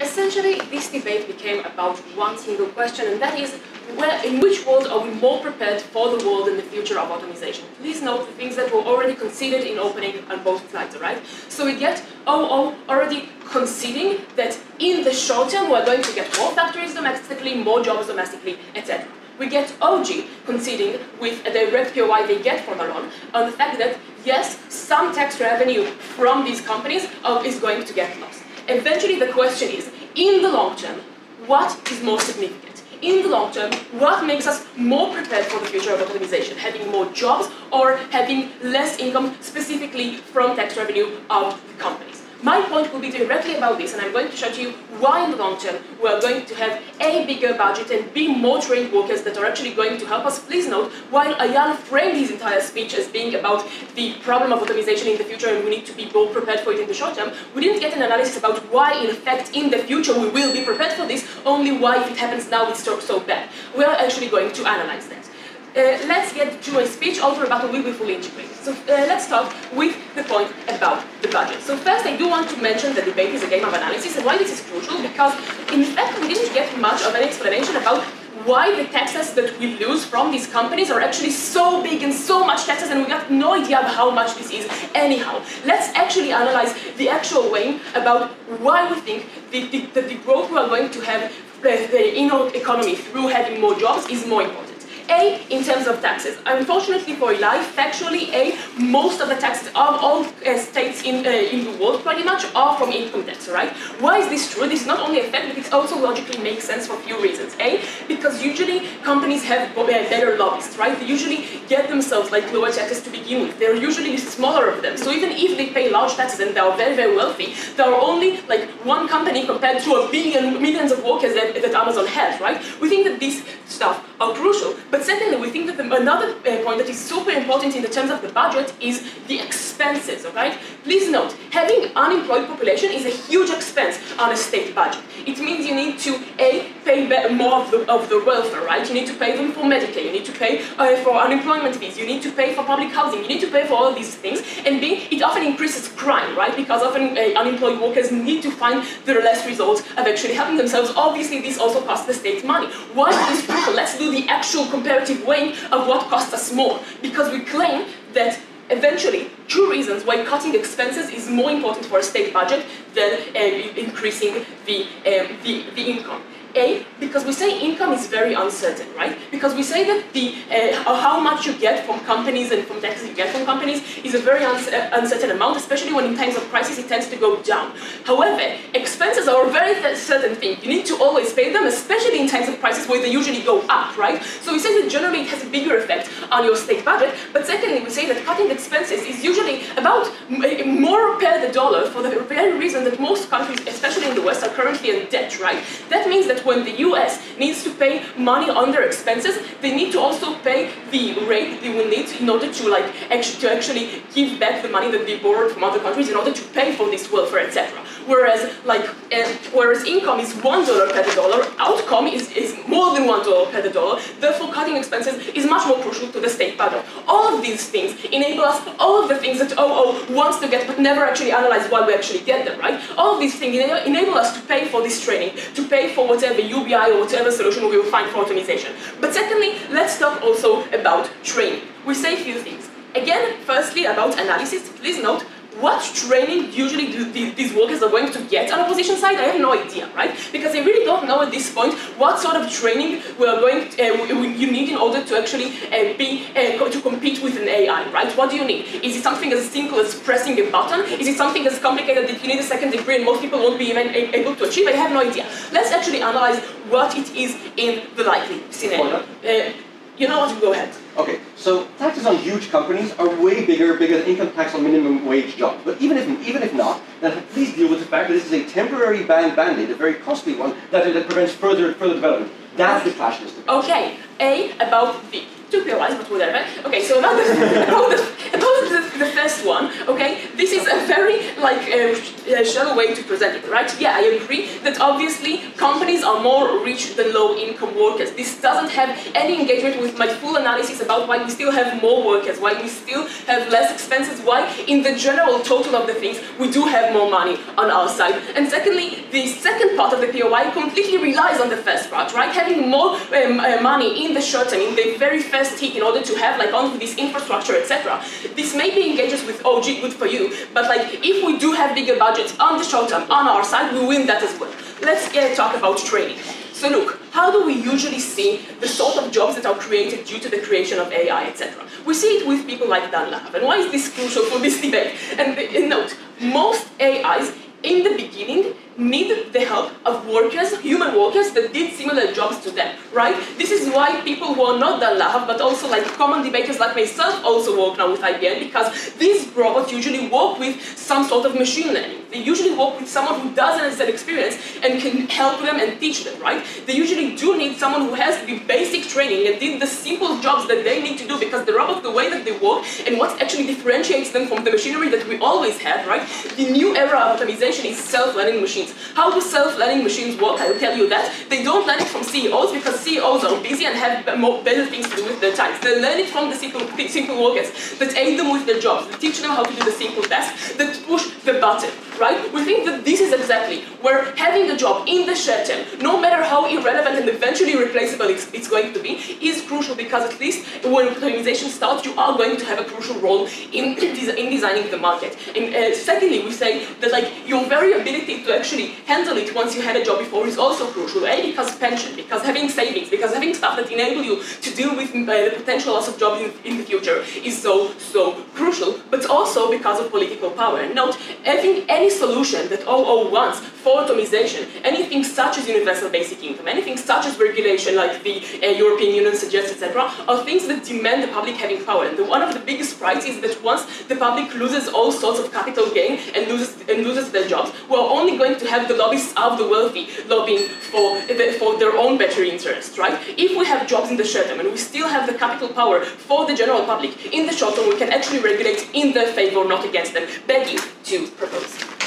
Essentially, this debate became about one single question, and that is, in which world are we more prepared for the world in the future of automation? Please note the things that were already considered in opening on both slides, right? So we get OO already conceding that in the short term we're going to get more factories domestically, more jobs domestically, etc. We get OG conceding with a direct POI they get from Alon on the fact that, yes, some tax revenue from these companies is going to get lost. Eventually, the question is, in the long term, what is more significant? In the long term, what makes us more prepared for the future of automation? Having more jobs or having less income specifically from tax revenue of the companies? My point will be directly about this, and I'm going to show you why in the long term we are going to have a bigger budget and be more trained workers that are actually going to help us. Please note, while Ayal framed his entire speech as being about the problem of automation in the future and we need to be more prepared for it in the short term, we didn't get an analysis about why, in fact, in the future we will be prepared for this, only why if it happens now it's so bad. We are actually going to analyze that. Let's get to a speech, also about will be fully integrated. So let's start with the point about the budget. So first I do want to mention that debate is a game of analysis, and why this is crucial, because in fact we didn't get much of an explanation about why the taxes that we lose from these companies are actually so big and so much taxes, and we got no idea of how much this is anyhow. Let's actually analyze the actual way about why we think the growth we are going to have in our economy through having more jobs is more important. A, in terms of taxes. Unfortunately for Elaye, factually, most of the taxes of all states in the world pretty much are from income tax, right? Why is this true? This is not only a fact, but it also logically makes sense for a few reasons. A, because usually companies have better lobbyists, right? They usually get themselves like lower taxes to begin with. They're usually smaller of them. So even if they pay large taxes and they are very, very wealthy, there are only like one company compared to millions of workers that Amazon has, right? We think that these stuff are crucial. But secondly, we think that another point that is super important in the terms of the budget is the expenses, okay? Please note, having unemployed population is a huge expense on a state budget. It means you need to, A, pay more of the welfare, right? You need to pay them for Medicare, you need to pay for unemployment fees, you need to pay for public housing, you need to pay for all these things, and B, it often increases crime, right? Because often unemployed workers need to find the less results of actually helping themselves. Obviously, this also costs the state money. Why is this crucial? Let's do the actual comparative weighing of what costs us more, because we claim that eventually, two reasons why cutting expenses is more important for a state budget than increasing the income. A, because we say income is very uncertain, right? Because we say that how much you get from companies and from taxes you get from companies is a very uncertain amount, especially when in times of crisis it tends to go down. However, expenses are a very certain thing. You need to always pay them, especially in times of crisis where they usually go up, right? So we say that generally it has a bigger effect on your state budget, but secondly we say that cutting expenses is usually about more per the dollar for the very reason that most countries, especially in the West, are currently in debt, right? That means that when the US needs to pay money on their expenses, they need to also pay the rate they will need in order to actually give back the money that they borrowed from other countries in order to pay for this welfare, etc. Whereas income is $1 per the dollar, outcome is more than $1 per the dollar. Therefore, cutting expenses is much more crucial to the state budget. All of these things enable us, all of the things that OO wants to get but never actually analyze why we actually get them, right? All of these things enable us to pay for this training, to pay for whatever UBI or whatever solution we will find for automation. But secondly, let's talk also about training. We say a few things. Again, firstly, about analysis, please note, what training usually do these workers are going to get on the opposition side? I have no idea, right? Because I really don't know at this point what sort of training we are you need in order to actually to compete with an AI, right? What do you need? Is it something as simple as pressing a button? Is it something as complicated that you need a second degree and most people won't be even able to achieve? I have no idea. Let's actually analyze what it is in the likely scenario. You know what? Go ahead. Okay, so taxes on huge companies are way bigger than income tax on minimum wage jobs. But even if not, then please deal with the fact that this is a temporary band-aid, a very costly one, that prevents further development. That's the clash list. Okay, about the two POIs, but whatever. Okay, so about the first first one, okay, this is a very shallow way to present it, right? Yeah, I agree that obviously companies are more rich than low-income workers. This doesn't have any engagement with my full analysis about why we still have more workers, why we still have less expenses, why in the general total of the things we do have more money on our side. And secondly, the second part of the POI completely relies on the first part, right? Having more money in the short term, in the very first tick, in order to have all of this infrastructure, etc. This maybe engages with, oh gee, good for you, but if we do have bigger budgets on the short term on our side, we win that as well. Let's talk about training. So look, how do we usually see the sort of jobs that are created due to the creation of AI, etc.? We see it with people like Dan Lahav. And why is this crucial for this debate? And note, most AIs in the beginning need the help of workers, human workers that did similar jobs to them, right? This is why people who are not Dan Lahav, but also common debaters like myself also work now with IBM, because these robots usually work with some sort of machine learning. They usually work with someone who doesn't have that experience and can help them and teach them, right? They usually do need someone who has the basic training and did the simple jobs that they need to do, because the robots, the way that they work, and what actually differentiates them from the machinery that we always had, right? The new era of automation is self-learning machines. How do self-learning machines work? I will tell you that. They don't learn it from CEOs, because CEOs are busy and have better things to do with their time. They learn it from the simple workers that aid them with their jobs, that teach them how to do the simple tasks, that push the button, right? We think that this is exactly where having a job in the short term, no matter how irrelevant and eventually replaceable it's going to be, is crucial, because at least when automation starts, you are going to have a crucial role in designing the market. And secondly, we say that your very ability to actually handle it once you had a job before is also crucial. A, because pension, because having savings, because having stuff that enable you to deal with the potential loss of jobs in the future is so crucial, but also because of political power. And note, having any solution that OO wants for automation, anything such as universal basic income, anything such as regulation like the European Union suggests, etc., are things that demand the public having power. And one of the biggest prices is that once the public loses all sorts of capital gain and loses their jobs, we're only going to have the lobbyists of the wealthy lobbying for their own better interests, right? If we have jobs in the short term and we still have the capital power for the general public, in the short term we can actually regulate in their favor, not against them. Begging to propose.